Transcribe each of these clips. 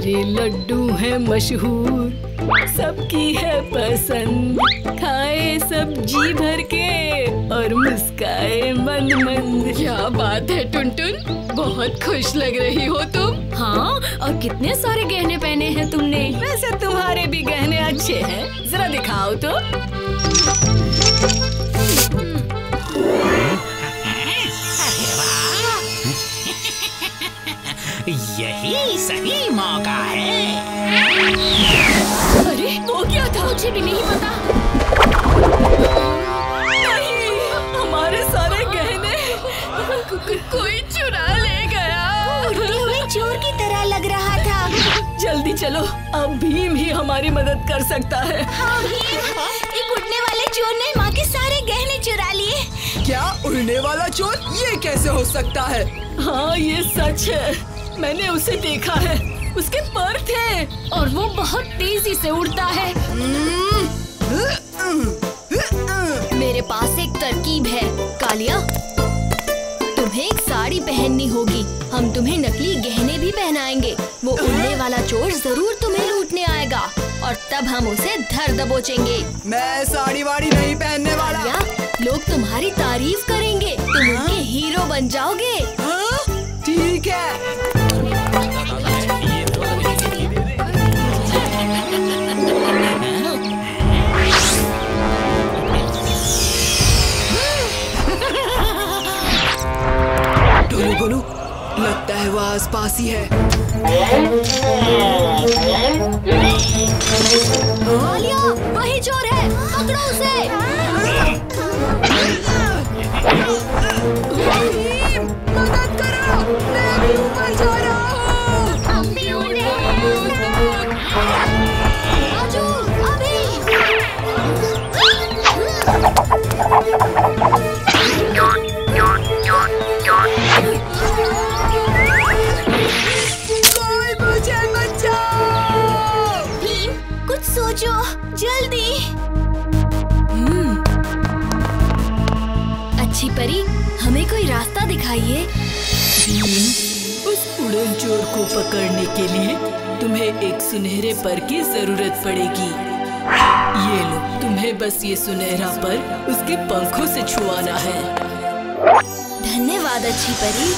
हमारे लड्डू हैं मशहूर, सबकी है पसंद। खाए सब जी भर के और मुस्काए मंद मंद। क्या बात है टुनटुन, बहुत खुश लग रही हो तुम। हाँ, और कितने सारे गहने पहने हैं तुमने। वैसे तुम्हारे भी गहने अच्छे हैं, जरा दिखाओ तो। यही सही मौका है। अरे वो क्या था? मुझे भी नहीं पता। नहीं, हमारे सारे गहने कोई चुरा ले गया। उड़ते हुए चोर की तरह लग रहा था। जल्दी चलो, अब भीम ही हमारी मदद कर सकता है। हाँ भीम, एक उड़ने वाले चोर ने माँ के सारे गहने चुरा लिए। क्या उड़ने वाला चोर? ये कैसे हो सकता है? हाँ, ये सच है, मैंने उसे देखा है। उसके पर थे और वो बहुत तेजी से उड़ता है। मेरे पास एक तरकीब है कालिया, तुम्हें एक साड़ी पहननी होगी। हम तुम्हें नकली गहने भी पहनाएंगे। वो उड़ने वाला चोर जरूर तुम्हें लूटने आएगा और तब हम उसे धर दबोचेंगे। मैं साड़ी वाड़ी नहीं पहनने वाला। कालिया, लोग तुम्हारी तारीफ करेंगे, तुम उनके हीरो बन जाओगे। हाँ? ठीक है। टोलू गोलू, लगता है वो आसपास ही है। कालिया, वही चोर है, पकड़ो उसे। मदद करो, मैं भी ऊपर जा रहा हूँ। हम भी उड़ रहे हैं। राजू, अभी। कोई मुझे बचाओ। भीम, कुछ सोचो, जल्दी। अच्छी परी, हमें कोई रास्ता दिखाइए। भीम, उस उड़न चोर को पकड़ने के लिए तुम्हें एक सुनहरे पर की जरूरत पड़ेगी। ये लो, तुम्हें बस ये सुनहरा पर उसके पंखों से छुआना है। धन्यवाद अच्छी परी।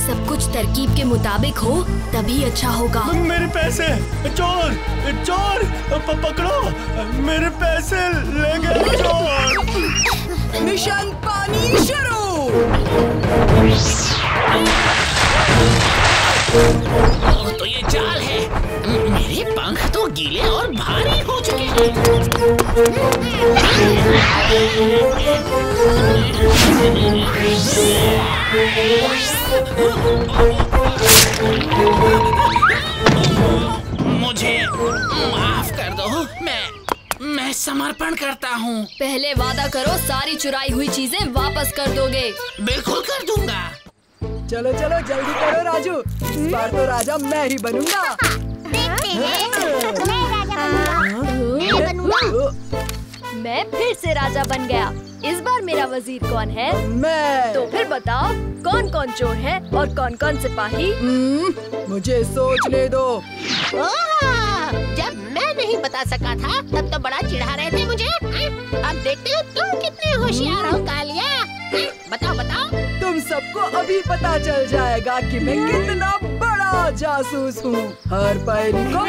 सब कुछ तरकीब के मुताबिक हो तभी अच्छा होगा। मेरे पैसे! चोर! चोर! पकड़ो! मेरे पैसे ले गए चोर! मिशन पानी शुरू। तो ये जाल है। मेरे पंख तो गीले और भारी हो चुके हैं। मुझे माफ कर दो, मैं समर्पण करता हूँ। पहले वादा करो सारी चुराई हुई चीजें वापस कर दोगे। बिल्कुल कर दूंगा। चलो चलो जल्दी करो राजू, इस बार तो राजा मैं ही बनूंगा। मैं फिर से राजा बन गया। इस बार मेरा वजीर कौन है? मैं। तो फिर बताओ कौन कौन चोर है और कौन कौन सिपाही? मुझे सोचने दो। जब मैं नहीं बता सका था तब तो बड़ा चिढ़ा रहे थे मुझे। अब देखते हो तुम कितने होशियार हो कालिया। बताओ बताओ। तुम सबको अभी पता चल जाएगा कि मैं कितना बड़ा जासूस हूँ। हर पहेली को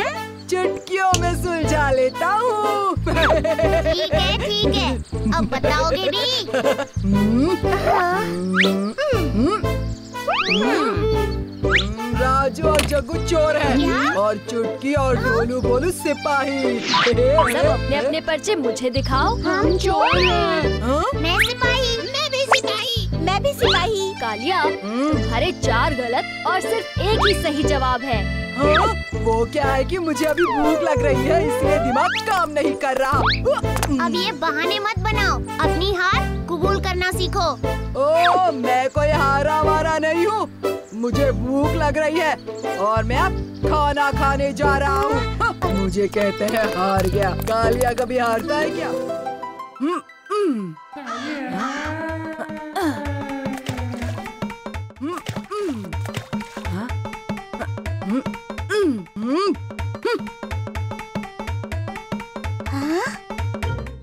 चुटकियों में सुलझा लेता हूँ। ठीक है, अब बताओगे भी। राजू और जग्गू चोर हैं और चुटकी और डोलू बोलू सिपाही। सब अपने अपने पर्चे मुझे दिखाओ। हम चोर हैं। हाँ? मैं सिपाही, मैं भी सिपाही, मैं भी सिपाही। कालिया, तुम्हारे 4 गलत और सिर्फ एक ही सही जवाब है। हाँ? वो क्या है कि मुझे अभी भूख लग रही है, इसलिए दिमाग काम नहीं कर रहा। अब ये बहाने मत बनाओ, अपनी हार कबूल करना सीखो। ओ, मैं कोई हारा वारा नहीं हूँ। मुझे भूख लग रही है और मैं अब खाना खाने जा रहा हूँ। मुझे कहते हैं हार गया। कालिया कभी हारता है क्या?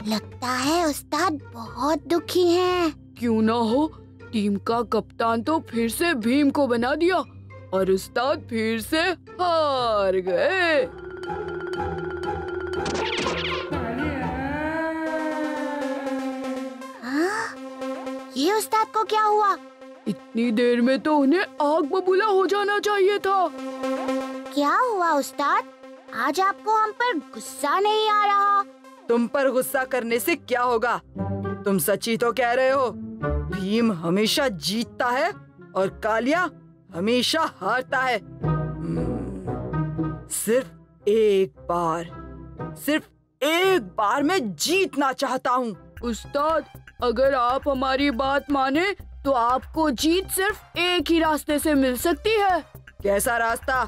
लगता है उस्ताद बहुत दुखी हैं। क्यों ना हो, टीम का कप्तान तो फिर से भीम को बना दिया और उस्ताद फिर से हार गए। ये उस्ताद को क्या हुआ? इतनी देर में तो उन्हें आग बबूला हो जाना चाहिए था। क्या हुआ उस्ताद? आज आपको हम पर गुस्सा नहीं आ रहा? तुम पर गुस्सा करने से क्या होगा? तुम सच्ची तो कह रहे हो। भीम हमेशा जीतता है और कालिया हमेशा हारता है। सिर्फ एक बार मैं जीतना चाहता हूँ। उस्ताद, अगर आप हमारी बात माने तो आपको जीत सिर्फ एक ही रास्ते से मिल सकती है। कैसा रास्ता?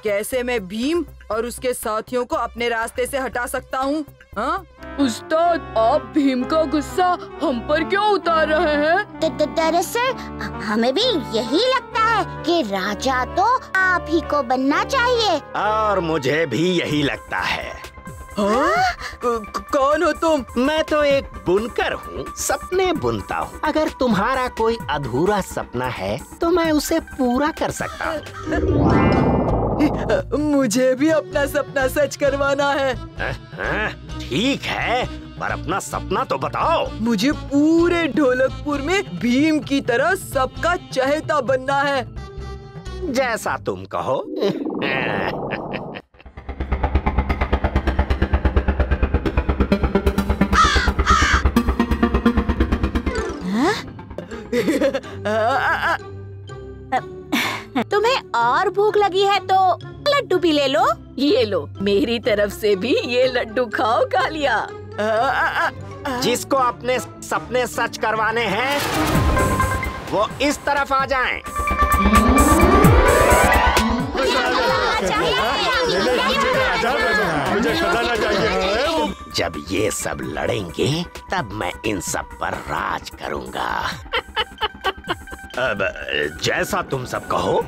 कैसे मैं भीम और उसके साथियों को अपने रास्ते से हटा सकता हूँ? हाँ? उस्ताद, आप भीम का गुस्सा हम पर क्यों उतार रहे हैं? दरअसल हमें भी यही लगता है कि राजा तो आप ही को बनना चाहिए। और मुझे भी यही लगता है। हाँ? कौन हो तुम? मैं तो एक बुनकर हूँ, सपने बुनता हूँ। अगर तुम्हारा कोई अधूरा सपना है तो मैं उसे पूरा कर सकता हूँ। मुझे भी अपना सपना सच करवाना है। ठीक है, पर अपना सपना तो बताओ। मुझे पूरे ढोलकपुर में भीम की तरह सबका चहेता बनना है। जैसा तुम कहो। तुम्हें और भूख लगी है तो लड्डू भी ले लो। ये लो, मेरी तरफ से भी ये लड्डू खाओ कालिया। जिसको अपने सपने सच करवाने हैं वो इस तरफ आ जाएं। जब ये सब लड़ेंगे तब मैं इन सब पर राज करूंगा। अब जैसा तुम सब कहो।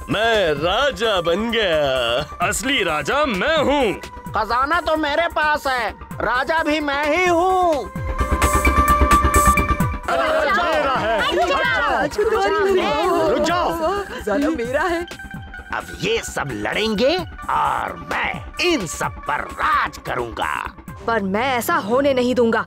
मैं राजा बन गया। असली राजा मैं हूँ। खजाना तो मेरे पास है, राजा भी मैं ही हूँ। रुक जाओ। खजाना मेरा है। अब ये सब लड़ेंगे और मैं इन सब पर राज करूंगा। पर मैं ऐसा होने नहीं दूंगा।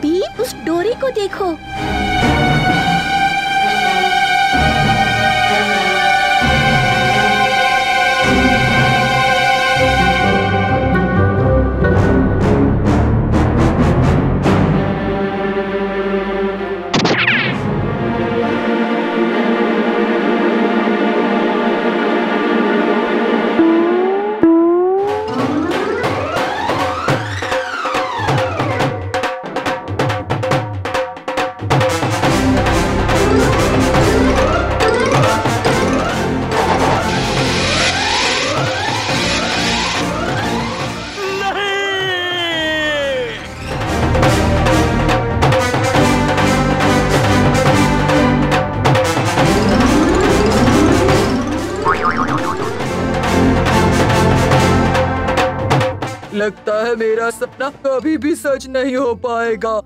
भीम, उस डोरी को देखो। लगता है मेरा सपना कभी भी सच नहीं हो पाएगा।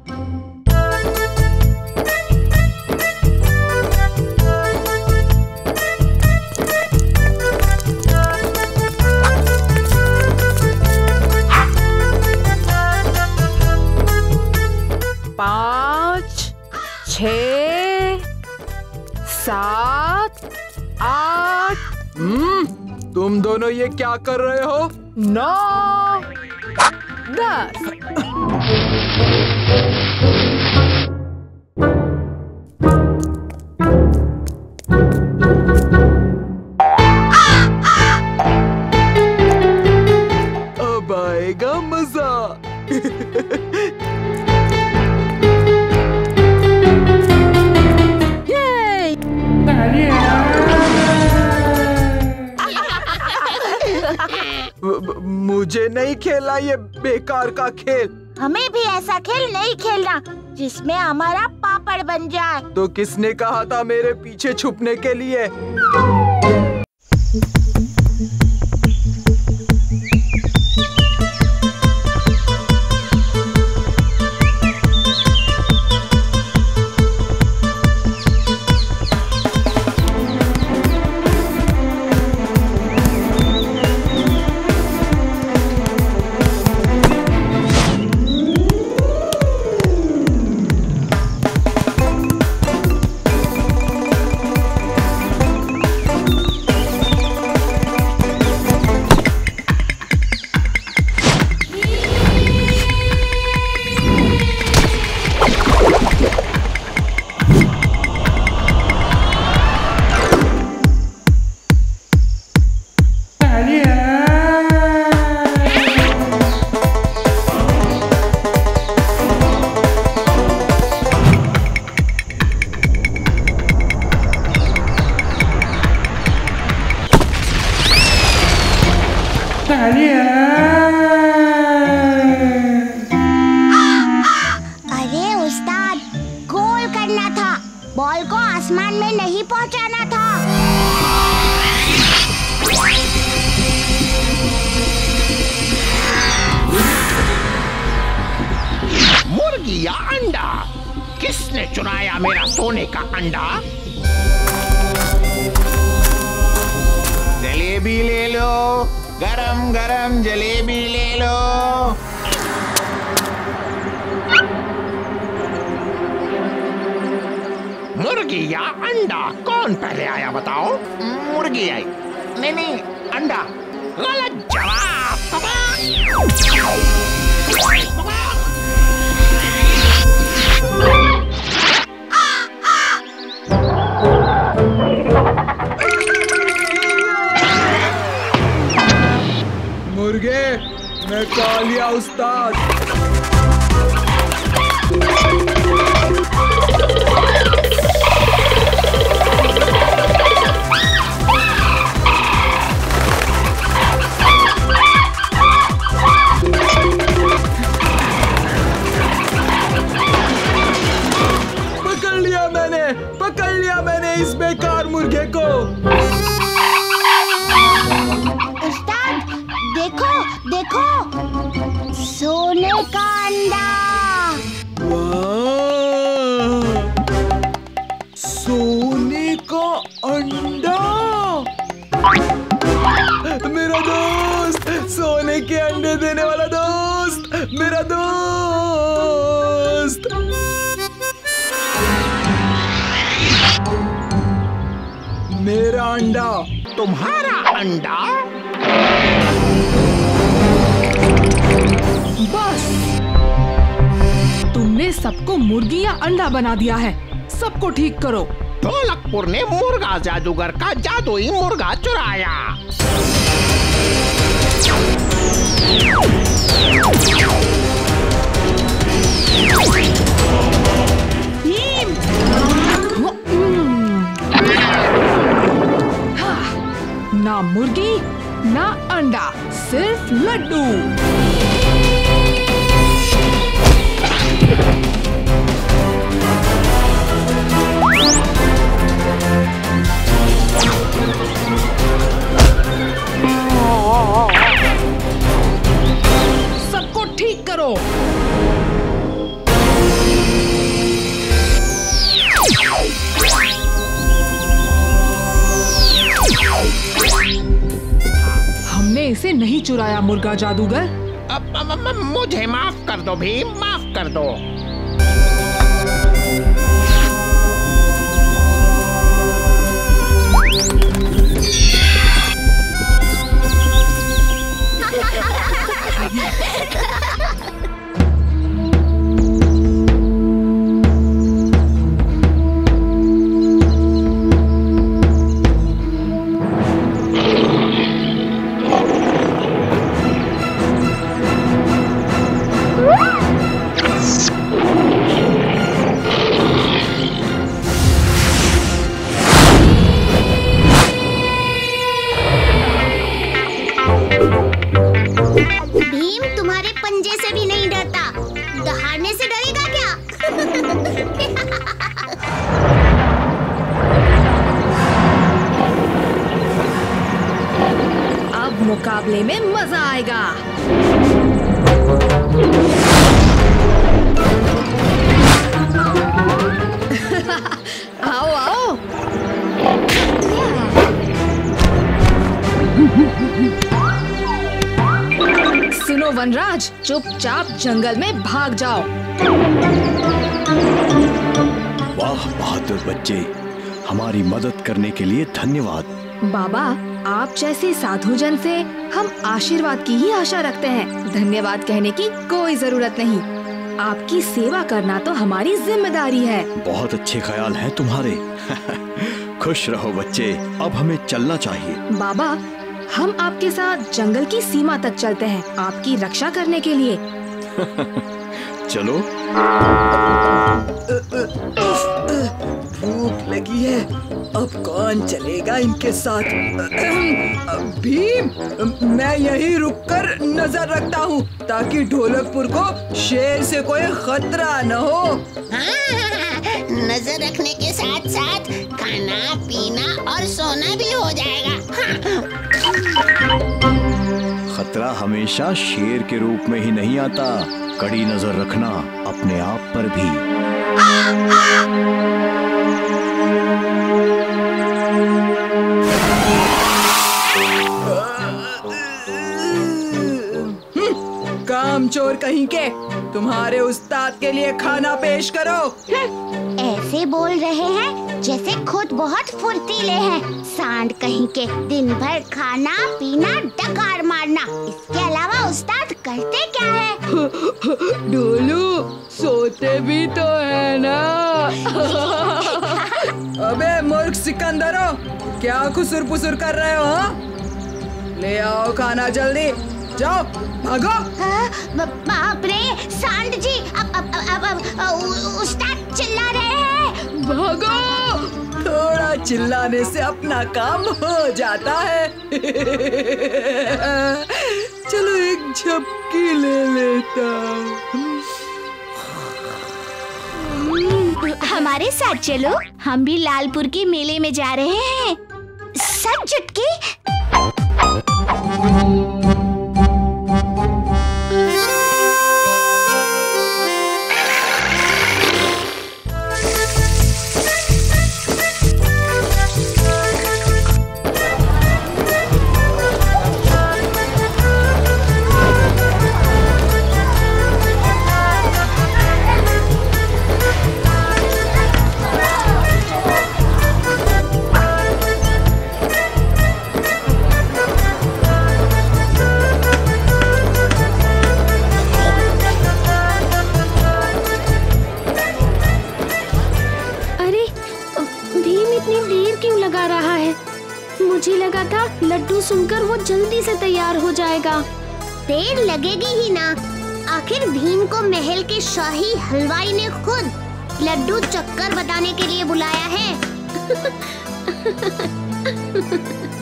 7, 8। तुम दोनों ये क्या कर रहे हो? 9, 10। अब आएगा मजा। मुझे नहीं खेलना ये बेकार का खेल। हमें भी ऐसा खेल नहीं खेलना जिसमें हमारा पापड़ बन जाए। तो किसने कहा था मेरे पीछे छुपने के लिए? अरे उस्ताद, गोल करना था, बॉल को आसमान में नहीं पहुंचाना था। मुर्गी या अंडा? किसने चुराया मेरा सोने का अंडा? जलेबी ले लो, गरम गरम जलेबी ले लो। मुर्गी या अंडा, कौन पहले आया बताओ? मुर्गी आई। नहीं, अंडा। गलत जवाब। मुर्गे, मैं कालिया उस्ताद। पकड़ लिया मैंने इस बेकार मुर्गे को। उस्ताद, देखो देखो, सोने का अंडा। वाह, सोने का अंडा। मेरा दोस्त, सोने के अंडे देने वाला दोस्त, मेरा दोस्त। मेरा अंडा। तुम्हारा अंडा? बस, तुमने सबको मुर्गी या अंडा बना दिया है। सबको ठीक करो। ढोलकपुर ने मुर्गा जादूगर का जादुई मुर्गा चुराया। ना मुर्गी ना अंडा, सिर्फ लड्डू। सबको ठीक करो। हमने इसे नहीं चुराया मुर्गा जादूगर। मुझे माफ कर दो भीम, माफ कर दो। मुकाबले में मजा आएगा। आओ आओ। सुनो वनराज, चुपचाप जंगल में भाग जाओ। वाह बहादुर बच्चे, हमारी मदद करने के लिए धन्यवाद। बाबा, आप जैसे साधुजन से हम आशीर्वाद की ही आशा रखते हैं। धन्यवाद कहने की कोई जरूरत नहीं। आपकी सेवा करना तो हमारी जिम्मेदारी है। बहुत अच्छे ख्याल हैं तुम्हारे। खुश रहो बच्चे, अब हमें चलना चाहिए। बाबा, हम आपके साथ जंगल की सीमा तक चलते हैं, आपकी रक्षा करने के लिए। चलो। भूख लगी है, अब कौन चलेगा इनके साथ? भीम, मैं यहीं रुककर नजर रखता हूँ ताकि ढोलकपुर को शेर से कोई खतरा न हो। नजर रखने के साथ साथ खाना पीना और सोना भी हो जाएगा। खतरा हमेशा शेर के रूप में ही नहीं आता, कड़ी नजर रखना अपने आप पर भी। कामचोर कहीं के, तुम्हारे उस्ताद के लिए खाना पेश करो। ऐसे बोल रहे हैं जैसे खुद बहुत फुर्तीले हैं। सांड कहीं के, दिन भर खाना पीना डकार मारना, इसके अलावा उस्ताद करते क्या है? ढोलू, सोते भी तो है ना। अबे मूर्ख सिकंदरो, क्या खुसुर पुसुर कर रहे हो? ले आओ खाना जल्दी, जाओ भागो। बाप रे सांड जी, अब उस्ताद चिल्ला रहे हैं। भागो, थोड़ा चिल्लाने से अपना काम हो जाता है। चलो एक झपकी ले लेता। हमारे साथ चलो, हम भी लालपुर के मेले में जा रहे हैं। सब चुटकी। मुझे लगा था लड्डू सुनकर वो जल्दी से तैयार हो जाएगा। देर लगेगी ही ना, आखिर भीम को महल के शाही हलवाई ने खुद लड्डू चक्कर बताने के लिए बुलाया है।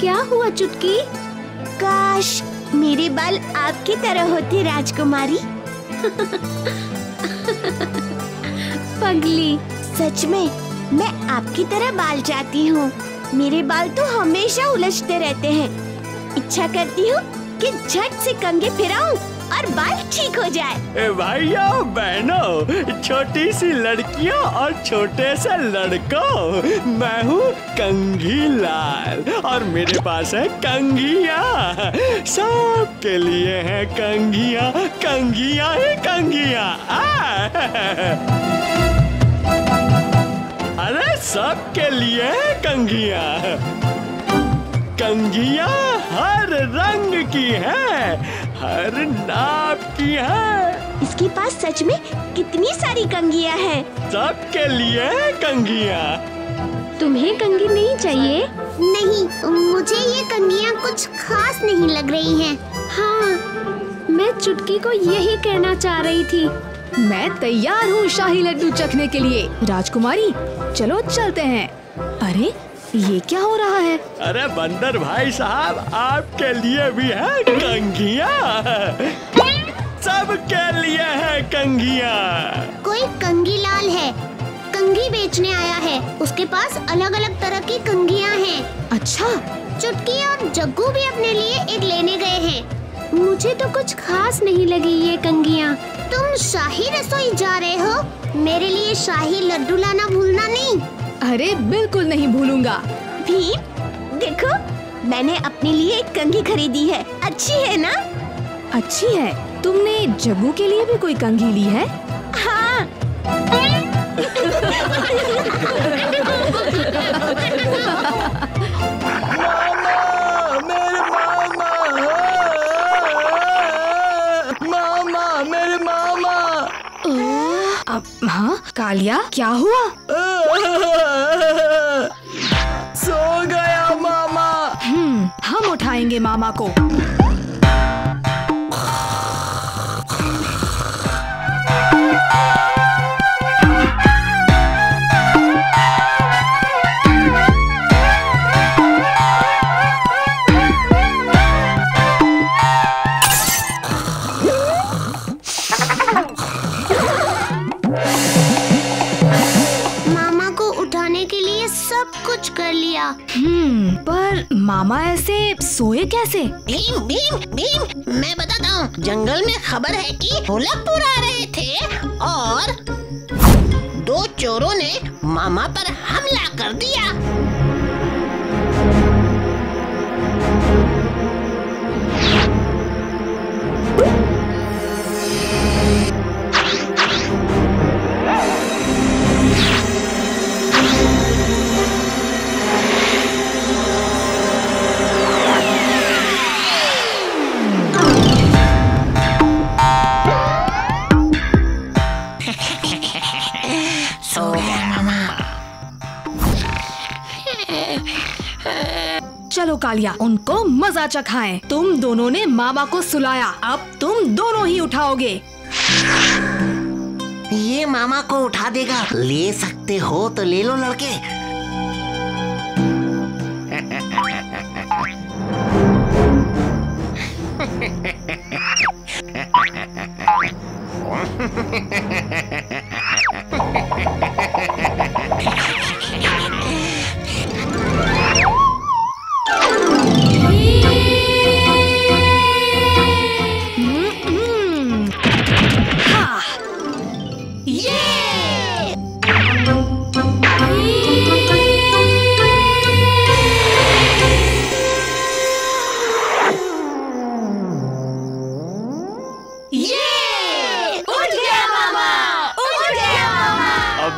क्या हुआ चुटकी? काश मेरे बाल आपकी तरह होते राजकुमारी। पगली, सच में मैं आपकी तरह बाल चाहती हूँ। मेरे बाल तो हमेशा उलझते रहते हैं। इच्छा करती हूँ कि झट से कंघी फिराऊं और बाल ठीक हो जाए। भाइयों बहनों, छोटी सी लड़कियों और छोटे से लड़कों, मैं हूँ कंघी लाल और मेरे पास है कंघिया। सबके लिए है कंघिया, कंघिया ही कंघिया। अरे सबके लिए कंघिया। कंघिया हर रंग की है, हर नाप की है। इसके पास सच में कितनी सारी कंघिया है। सबके लिए कंघिया। तुम्हें कंघी नहीं चाहिए? नहीं, मुझे ये कंघियाँ कुछ खास नहीं लग रही हैं। हाँ, मैं चुटकी को यही कहना चाह रही थी। मैं तैयार हूँ शाही लड्डू चखने के लिए। राजकुमारी, चलो चलते हैं। अरे ये क्या हो रहा है? अरे बंदर भाई साहब, आपके लिए भी है कंघिया। सबके लिए है कंघिया। कोई कंघी लाल है, कंघी बेचने आया है। उसके पास अलग अलग तरह की कंघियाँ हैं। अच्छा, चुटकी और जग्गू भी अपने लिए एक लेने गए हैं। मुझे तो कुछ खास नहीं लगी ये कंघियाँ। तुम शाही रसोई जा रहे हो, मेरे लिए शाही लड्डू लाना भूलना नहीं। अरे बिल्कुल नहीं भूलूंगा। भीम, देखो मैंने अपने लिए एक कंघी खरीदी है। अच्छी है ना? अच्छी है। तुमने जग्गू के लिए भी कोई कंघी ली है? हाँ। मामा, मेरे मामा। हाँ कालिया, क्या हुआ? सो गया मामा। हम उठाएंगे मामा को। कर लिया। पर मामा ऐसे सोए कैसे? भीम भीम भीम, मैं बताता हूँ। जंगल में खबर है कि होलापुर आ रहे थे और 2 चोरों ने मामा पर हमला कर दिया। चलो कालिया, उनको मजा चखाएं। तुम दोनों ने मामा को सुलाया, अब तुम दोनों ही उठाओगे। ये मामा को उठा देगा। ले सकते हो तो ले लो लड़के।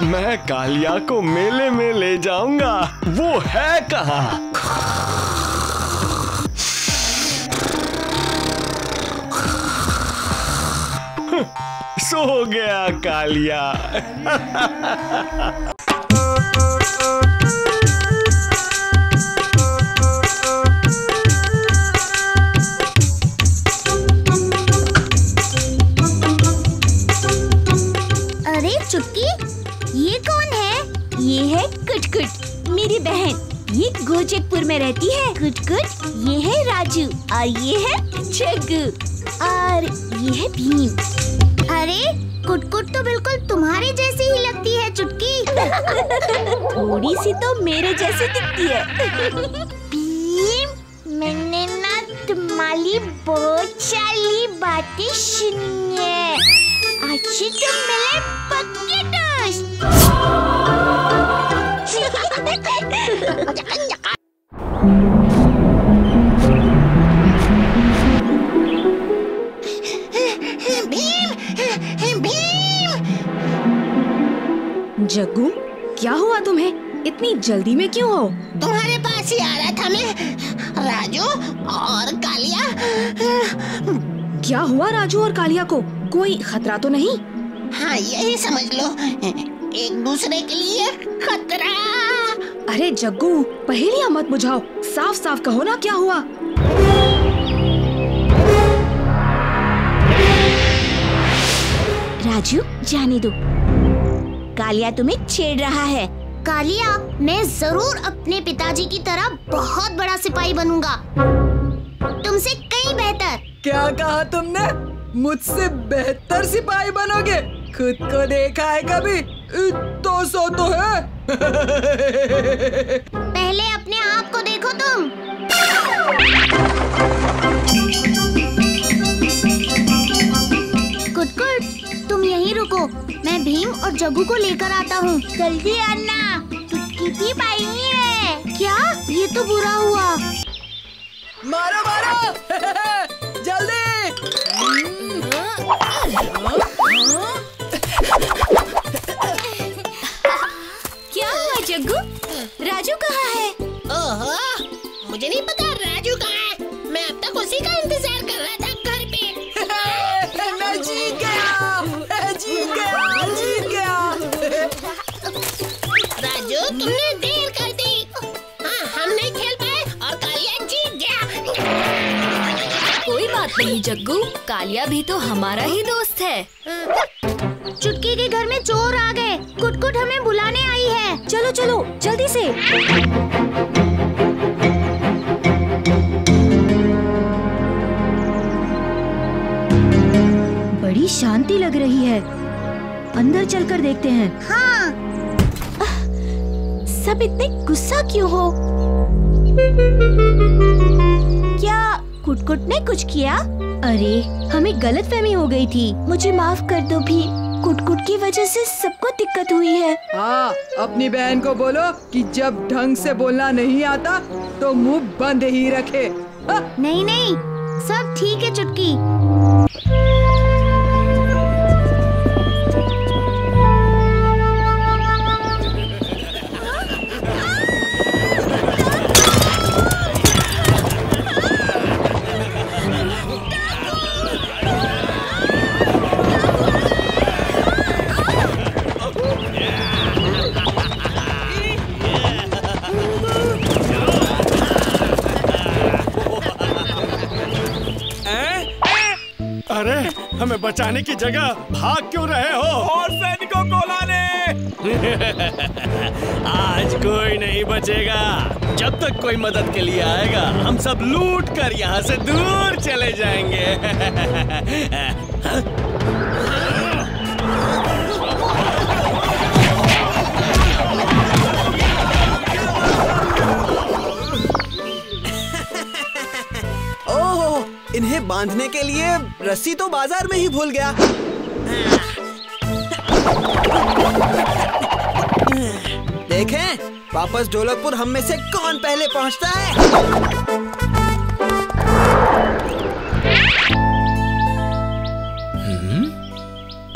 मैं कालिया को मेले में ले जाऊंगा। वो है कहाँ? सो गया कालिया। अरे चुटकी, ये कौन है? ये है कुटकुट, मेरी बहन। ये गोचकपुर में रहती है। कुटकुट, ये है राजू और ये है जग्गू और ये है भीम। अरे कुटकुट तो बिल्कुल तुम्हारे जैसी ही लगती है चुटकी। थोड़ी सी तो मेरे जैसी दिखती है। भीम, मैंने ना तुम्हारी बहुत सारी बातें सुनी है। आज तुम मिले पक्के दोस्त। जग्गू, क्या हुआ तुम्हें? इतनी जल्दी में क्यों हो? तुम्हारे पास ही आ रहा था मैं, राजू और कालिया। क्या हुआ राजू और कालिया को? कोई खतरा तो नहीं? हाँ, यही समझ लो, एक दूसरे के लिए खतरा। अरे जग्गू, पहेलियां मत बुझाओ, साफ साफ कहो ना क्या हुआ। राजू, जाने दो। कालिया तुम्हें छेड़ रहा है। कालिया, मैं जरूर अपने पिताजी की तरह बहुत बड़ा सिपाही बनूंगा, तुमसे कहीं बेहतर। क्या कहा तुमने? मुझसे बेहतर सिपाही बनोगे? खुद को देखा है कभी? तो सो तो है। पहले अपने आप को देखो तुम। जग्गू को लेकर आता हूँ। जल्दी आना, चुटकी भी पाएंगे है। क्या? ये तो बुरा हुआ। मारो मारो जल्दी। क्या हुआ जग्गू? राजू कहाँ है? ओहो, मुझे नहीं पता राजू कहाँ है। मैं अब तक उसी का इंतजार कर रहा था घर पे। मैं जीत गया, जीत गया, जीत गया। राजू, तुमने देर कर दी। हाँ, हम नहीं खेल पाए और कालिया जीत गया। कोई बात नहीं जग्गू, कालिया भी तो हमारा ही दोस्त है। चुटकी के घर में चोर आ गए। कुटकुट हमें बुलाने आई है। चलो चलो जल्दी से। बड़ी शांति लग रही है, अंदर चलकर देखते हैं। हाँ। सब इतने गुस्सा क्यों हो? क्या कुटकुट ने कुछ किया? अरे हमें गलतफहमी हो गई थी, मुझे माफ कर दो भी। कुटकुट की वजह से सबको दिक्कत हुई है। हाँ, अपनी बहन को बोलो कि जब ढंग से बोलना नहीं आता तो मुंह बंद ही रखे। नहीं नहीं, सब ठीक है चुटकी। अरे, हमें बचाने की जगह भाग क्यों रहे हो? और सैनिकों को लाने। आज कोई नहीं बचेगा। जब तक कोई मदद के लिए आएगा, हम सब लूट कर यहाँ से दूर चले जाएंगे। इन्हें बांधने के लिए रस्सी तो बाजार में ही भूल गया। देखें, वापस ढोलकपुर हम में से कौन पहले पहुंचता है।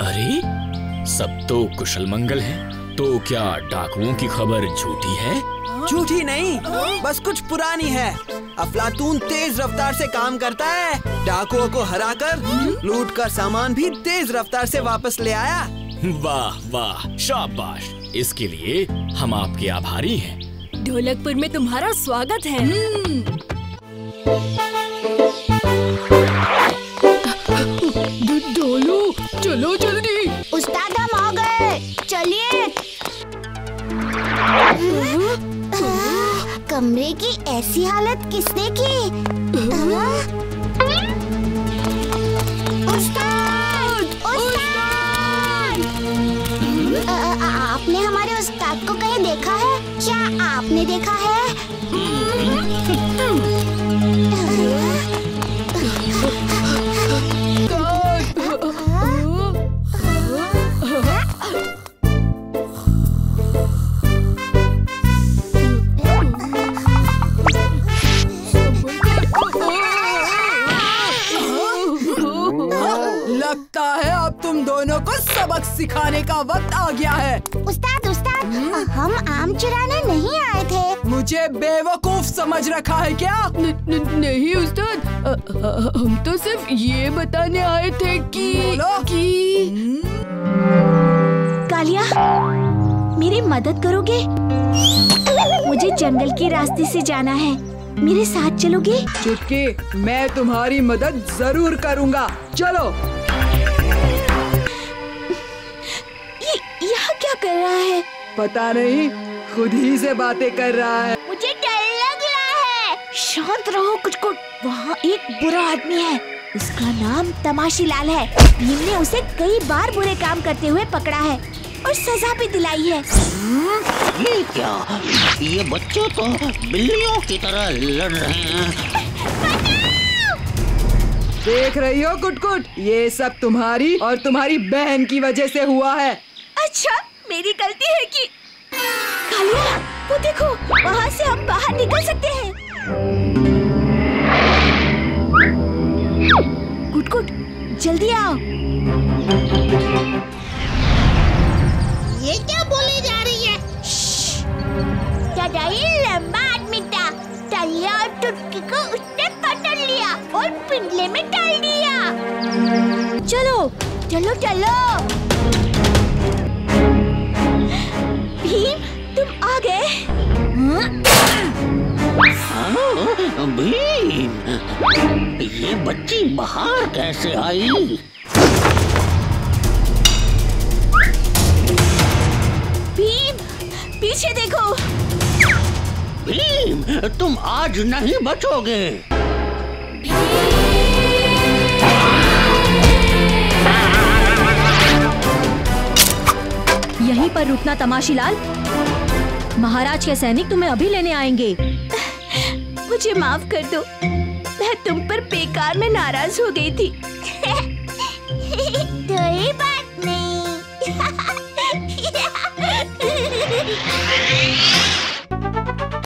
अरे, सब तो कुशल मंगल है। तो क्या डाकुओं की खबर झूठी है? झूठी नहीं, बस कुछ पुरानी है। अफलातून तेज रफ्तार से काम करता है। डाकुओं को हराकर लूट कर सामान भी तेज रफ्तार से वापस ले आया। वाह वाह, शाबाश। इसके लिए हम आपके आभारी हैं। ढोलकपुर में तुम्हारा स्वागत है। ढोलू, चलो जल्दी। उस्ताद हम आ गए, चलिए। कमरे की ऐसी हालत किसने की? उस्ताद! उस्ताद! आपने हमारे उस्ताद को कहीं देखा है? क्या आपने देखा है? लगता है अब तुम दोनों को सबक सिखाने का वक्त आ गया है। उस्ताद उस्ताद, हम आम चुराने नहीं आए थे। मुझे बेवकूफ समझ रखा है क्या? नहीं उस्ताद, हम तो सिर्फ ये बताने आए थे कि कालिया, मेरी मदद करोगे? मुझे जंगल के रास्ते से जाना है, मेरे साथ चलोगे? चुटकी, मैं तुम्हारी मदद जरूर करूँगा। चलो। ये यहाँ क्या कर रहा है? पता नहीं, खुद ही से बातें कर रहा है। मुझे डर लग रहा है। शांत रहो कुटकुट। वहाँ एक बुरा आदमी है, उसका नाम तमाशीलाल है। भीम ने उसे कई बार बुरे काम करते हुए पकड़ा है और सजा भी दिलाई है। ये क्या? ये बच्चे तो बिल्लियों की तरह लड़ रहे हैं। देख रही हो कुटकुट, ये सब तुम्हारी और तुम्हारी बहन की वजह से हुआ है। अच्छा मेरी गलती है कि कालिया, वो देखो वहाँ से हम बाहर निकल सकते हैं। कुट-कुट, जल्दी आओ। ये क्या बोली जा रही है? लंबा आदमी था, कालिया और चुटकी को उसने पकड़ लिया और पिंजरे में डाल दिया। चलो चलो चलो। भीम, तुम आ गए? भीम, ये बच्ची बाहर कैसे आई? भीम, पीछे देखो। भीम, तुम आज नहीं बचोगे। यहीं पर रुकना तमाशीलाल। महाराज के सैनिक तुम्हें अभी लेने आएंगे। मुझे माफ कर दो, मैं तुम पर बेकार में नाराज हो गई थी। कोई बात